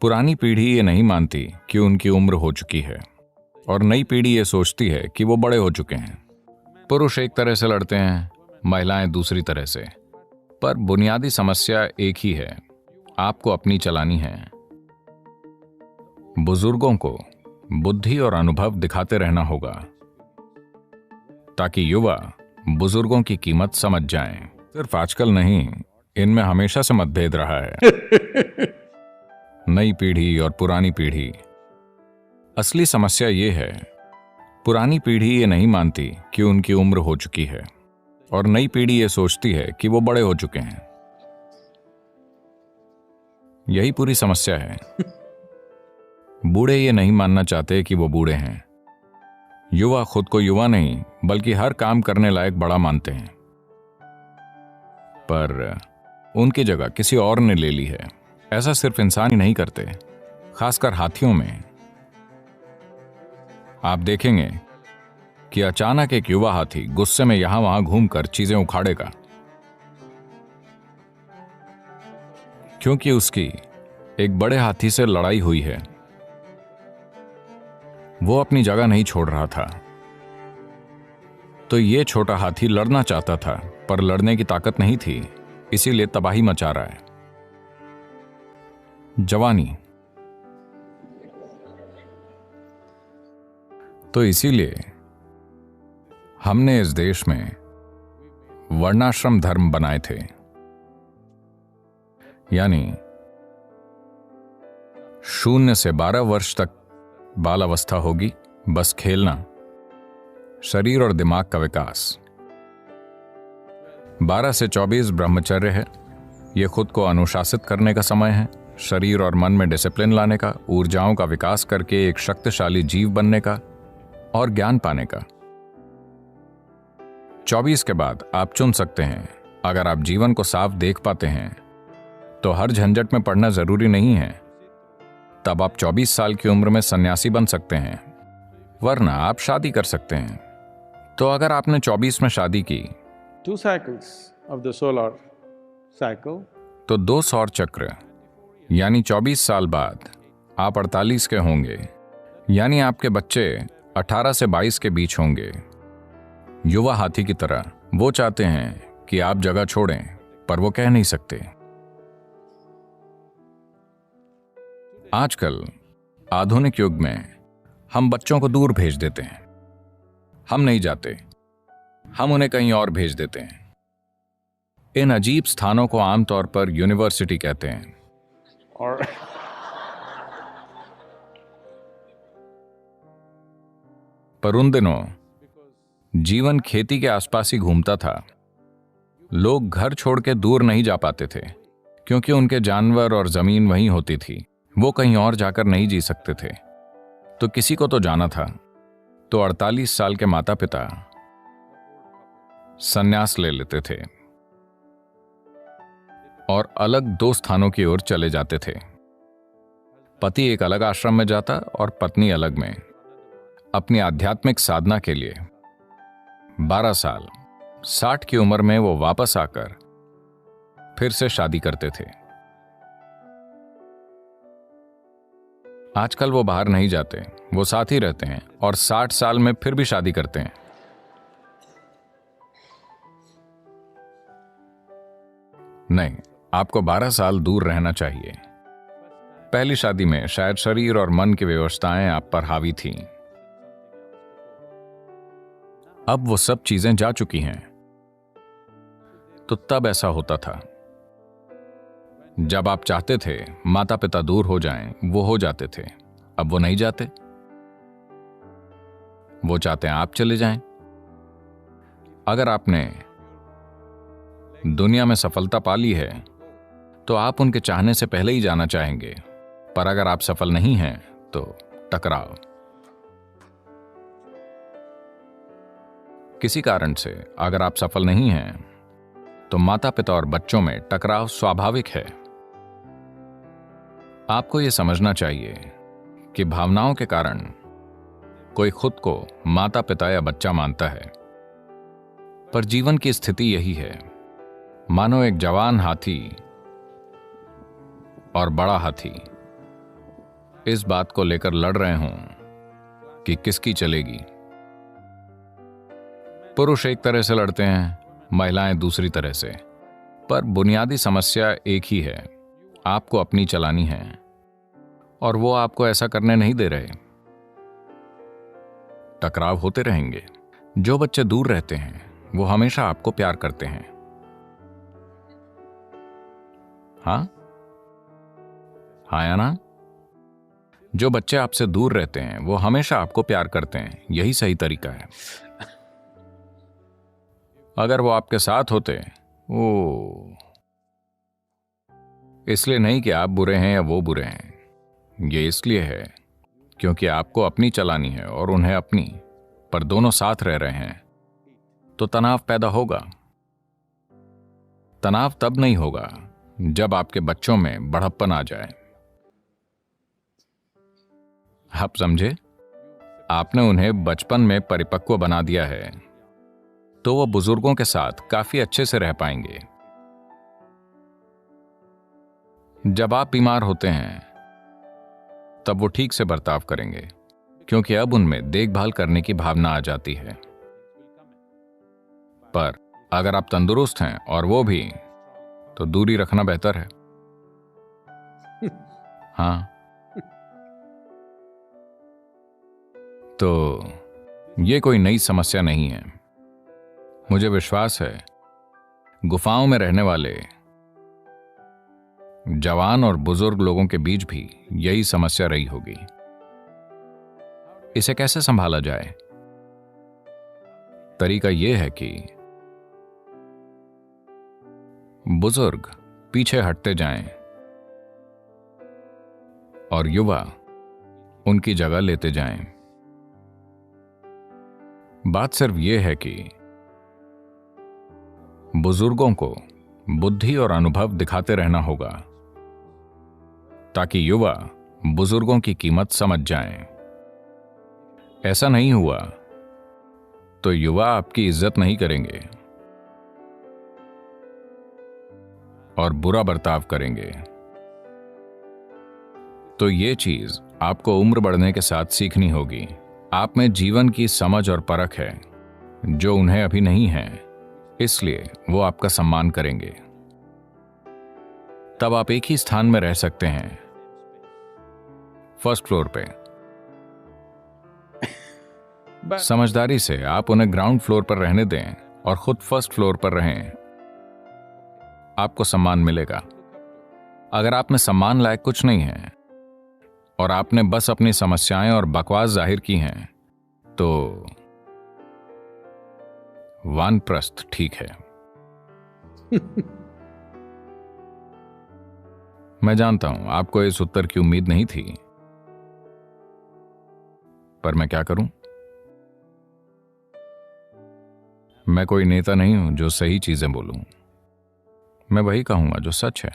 पुरानी पीढ़ी ये नहीं मानती कि उनकी उम्र हो चुकी है और नई पीढ़ी ये सोचती है कि वो बड़े हो चुके हैं। पुरुष एक तरह से लड़ते हैं, महिलाएं दूसरी तरह से, पर बुनियादी समस्या एक ही है, आपको अपनी चलानी है। बुजुर्गों को बुद्धि और अनुभव दिखाते रहना होगा ताकि युवा बुजुर्गों की कीमत समझ जाएं। सिर्फ आजकल नहीं, इनमें हमेशा से मतभेद रहा है। नई पीढ़ी और पुरानी पीढ़ी। असली समस्या ये है, पुरानी पीढ़ी ये नहीं मानती कि उनकी उम्र हो चुकी है और नई पीढ़ी ये सोचती है कि वो बड़े हो चुके हैं। यही पूरी समस्या है। बूढ़े ये नहीं मानना चाहते कि वो बूढ़े हैं। युवा खुद को युवा नहीं बल्कि हर काम करने लायक बड़ा मानते हैं, पर उनकी जगह किसी और ने ले ली है। ऐसा सिर्फ इंसान ही नहीं करते, खासकर हाथियों में। आप देखेंगे कि अचानक एक युवा हाथी गुस्से में यहां वहां घूमकर चीजें उखाड़ेगा, क्योंकि उसकी एक बड़े हाथी से लड़ाई हुई है। वो अपनी जगह नहीं छोड़ रहा था, तो ये छोटा हाथी लड़ना चाहता था, पर लड़ने की ताकत नहीं थी, इसीलिए तबाही मचा रहा है। जवानी। तो इसीलिए हमने इस देश में वर्णाश्रम धर्म बनाए थे, यानी 0 से 12 वर्ष तक बाल अवस्था होगी, बस खेलना, शरीर और दिमाग का विकास। 12 से 24 ब्रह्मचर्य है, यह खुद को अनुशासित करने का समय है, शरीर और मन में डिसिप्लिन लाने का, ऊर्जाओं का विकास करके एक शक्तिशाली जीव बनने का और ज्ञान पाने का। 24 के बाद आप चुन सकते हैं। अगर आप जीवन को साफ देख पाते हैं तो हर झंझट में पड़ना जरूरी नहीं है। तब आप 24 साल की उम्र में सन्यासी बन सकते हैं, वरना आप शादी कर सकते हैं। तो अगर आपने 24 में शादी की 2 cycles of the solar cycle, तो 2 सौर चक्र यानी 24 साल बाद आप 48 के होंगे, यानी आपके बच्चे 18 से 22 के बीच होंगे। युवा हाथी की तरह वो चाहते हैं कि आप जगह छोड़ें, पर वो कह नहीं सकते। आजकल आधुनिक युग में हम बच्चों को दूर भेज देते हैं। हम नहीं जाते, हम उन्हें कहीं और भेज देते हैं। इन अजीब स्थानों को आमतौर पर यूनिवर्सिटी कहते हैं। or पर उन दिनों जीवन खेती के आसपास ही घूमता था। लोग घर छोड़ के दूर नहीं जा पाते थे, क्योंकि उनके जानवर और जमीन वहीं होती थी। वो कहीं और जाकर नहीं जी सकते थे, तो किसी को तो जाना था। तो 48 साल के माता पिता संन्यास ले लेते थे और अलग 2 स्थानों की ओर चले जाते थे। पति एक अलग आश्रम में जाता और पत्नी अलग में, अपनी आध्यात्मिक साधना के लिए। 12 साल 60 की उम्र में वो वापस आकर फिर से शादी करते थे। आजकल वो बाहर नहीं जाते, वो साथ ही रहते हैं और 60 साल में फिर भी शादी करते हैं। नहीं, आपको 12 साल दूर रहना चाहिए। पहली शादी में शायद शरीर और मन की व्यवस्थाएं आप पर हावी थीं। अब वो सब चीजें जा चुकी हैं। तो तब ऐसा होता था, जब आप चाहते थे माता पिता दूर हो जाएं, वो हो जाते थे। अब वो नहीं जाते, वो चाहते हैं आप चले जाएं। अगर आपने दुनिया में सफलता पा ली है तो आप उनके चाहने से पहले ही जाना चाहेंगे, पर अगर आप सफल नहीं हैं तो टकराव। किसी कारण से अगर आप सफल नहीं हैं तो माता पिता और बच्चों में टकराव स्वाभाविक है। आपको यह समझना चाहिए कि भावनाओं के कारण कोई खुद को माता पिता या बच्चा मानता है, पर जीवन की स्थिति यही है। मानो एक जवान हाथी और बड़ा हाथी इस बात को लेकर लड़ रहे हों कि किसकी चलेगी। पुरुष एक तरह से लड़ते हैं, महिलाएं दूसरी तरह से, पर बुनियादी समस्या एक ही है, आपको अपनी चलानी है और वो आपको ऐसा करने नहीं दे रहे। टकराव होते रहेंगे। जो बच्चे दूर रहते हैं वो हमेशा आपको प्यार करते हैं। हाँ हाँ या ना? जो बच्चे आपसे दूर रहते हैं वो हमेशा आपको प्यार करते हैं। यही सही तरीका है। अगर वो आपके साथ होते, ओ, इसलिए नहीं कि आप बुरे हैं या वो बुरे हैं, ये इसलिए है क्योंकि आपको अपनी चलानी है और उन्हें अपनी, पर दोनों साथ रह रहे हैं तो तनाव पैदा होगा। तनाव तब नहीं होगा जब आपके बच्चों में बढ़प्पन आ जाए। आप समझे? आपने उन्हें बचपन में परिपक्व बना दिया है तो वो बुजुर्गों के साथ काफी अच्छे से रह पाएंगे। जब आप बीमार होते हैं तब वो ठीक से बर्ताव करेंगे क्योंकि अब उनमें देखभाल करने की भावना आ जाती है। पर अगर आप तंदुरुस्त हैं और वो भी, तो दूरी रखना बेहतर है। हाँ, तो ये कोई नई समस्या नहीं है। मुझे विश्वास है गुफाओं में रहने वाले जवान और बुजुर्ग लोगों के बीच भी यही समस्या रही होगी। इसे कैसे संभाला जाए? तरीका यह है कि बुजुर्ग पीछे हटते जाएं और युवा उनकी जगह लेते जाएं। बात सिर्फ यह है कि बुजुर्गों को बुद्धि और अनुभव दिखाते रहना होगा ताकि युवा बुजुर्गों की कीमत समझ जाएं। ऐसा नहीं हुआ तो युवा आपकी इज्जत नहीं करेंगे और बुरा बर्ताव करेंगे। तो ये चीज आपको उम्र बढ़ने के साथ सीखनी होगी। आप में जीवन की समझ और परख है जो उन्हें अभी नहीं है, इसलिए वो आपका सम्मान करेंगे। तब आप एक ही स्थान में रह सकते हैं, फर्स्ट फ्लोर पे। समझदारी से आप उन्हें ग्राउंड फ्लोर पर रहने दें और खुद फर्स्ट फ्लोर पर रहें। आपको सम्मान मिलेगा। अगर आप में सम्मान लायक कुछ नहीं है और आपने बस अपनी समस्याएं और बकवास जाहिर की हैं, तो वानप्रस्थ ठीक है। मैं जानता हूं आपको इस उत्तर की उम्मीद नहीं थी, पर मैं क्या करूं? मैं कोई नेता नहीं हूं जो सही चीजें बोलूं। मैं वही कहूंगा जो सच है।